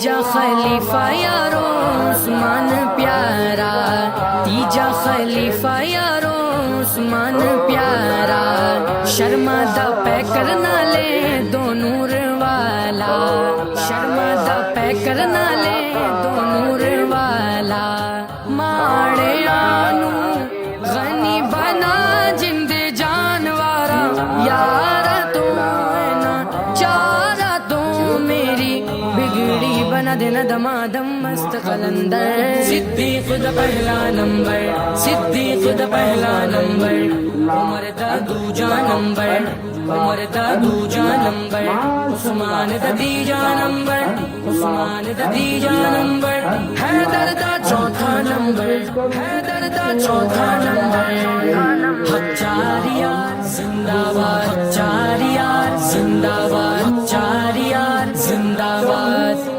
تیجا خلیفہ یارو عثمان پیارا، تیجا خلیفہ یارو عثمان پیارا، شرمادہ پہ کرنا لے دو نور والا، شرمادہ پہ کرنا لے دو نور والا، ماڑے آنو غنی بنا جند جانوارا، یارا تو نا چارا تو میری بگڑی بنا دینا دمادم مست قلندر، صدیق دا پہلا نمبر، صدیق دا پہلا نمبر، عمر دا دوجا نمبر، عمر دا دوجا نمبر، عثمان دا تیجا نمبر، عثمان دا تیجا نمبر، حیدر دا چوتھا نمبر، حیدر دا چوتھا نمبر، حق چاریار زندہ باد، حق چاریار زندہ باد، چاریار زندہ باد۔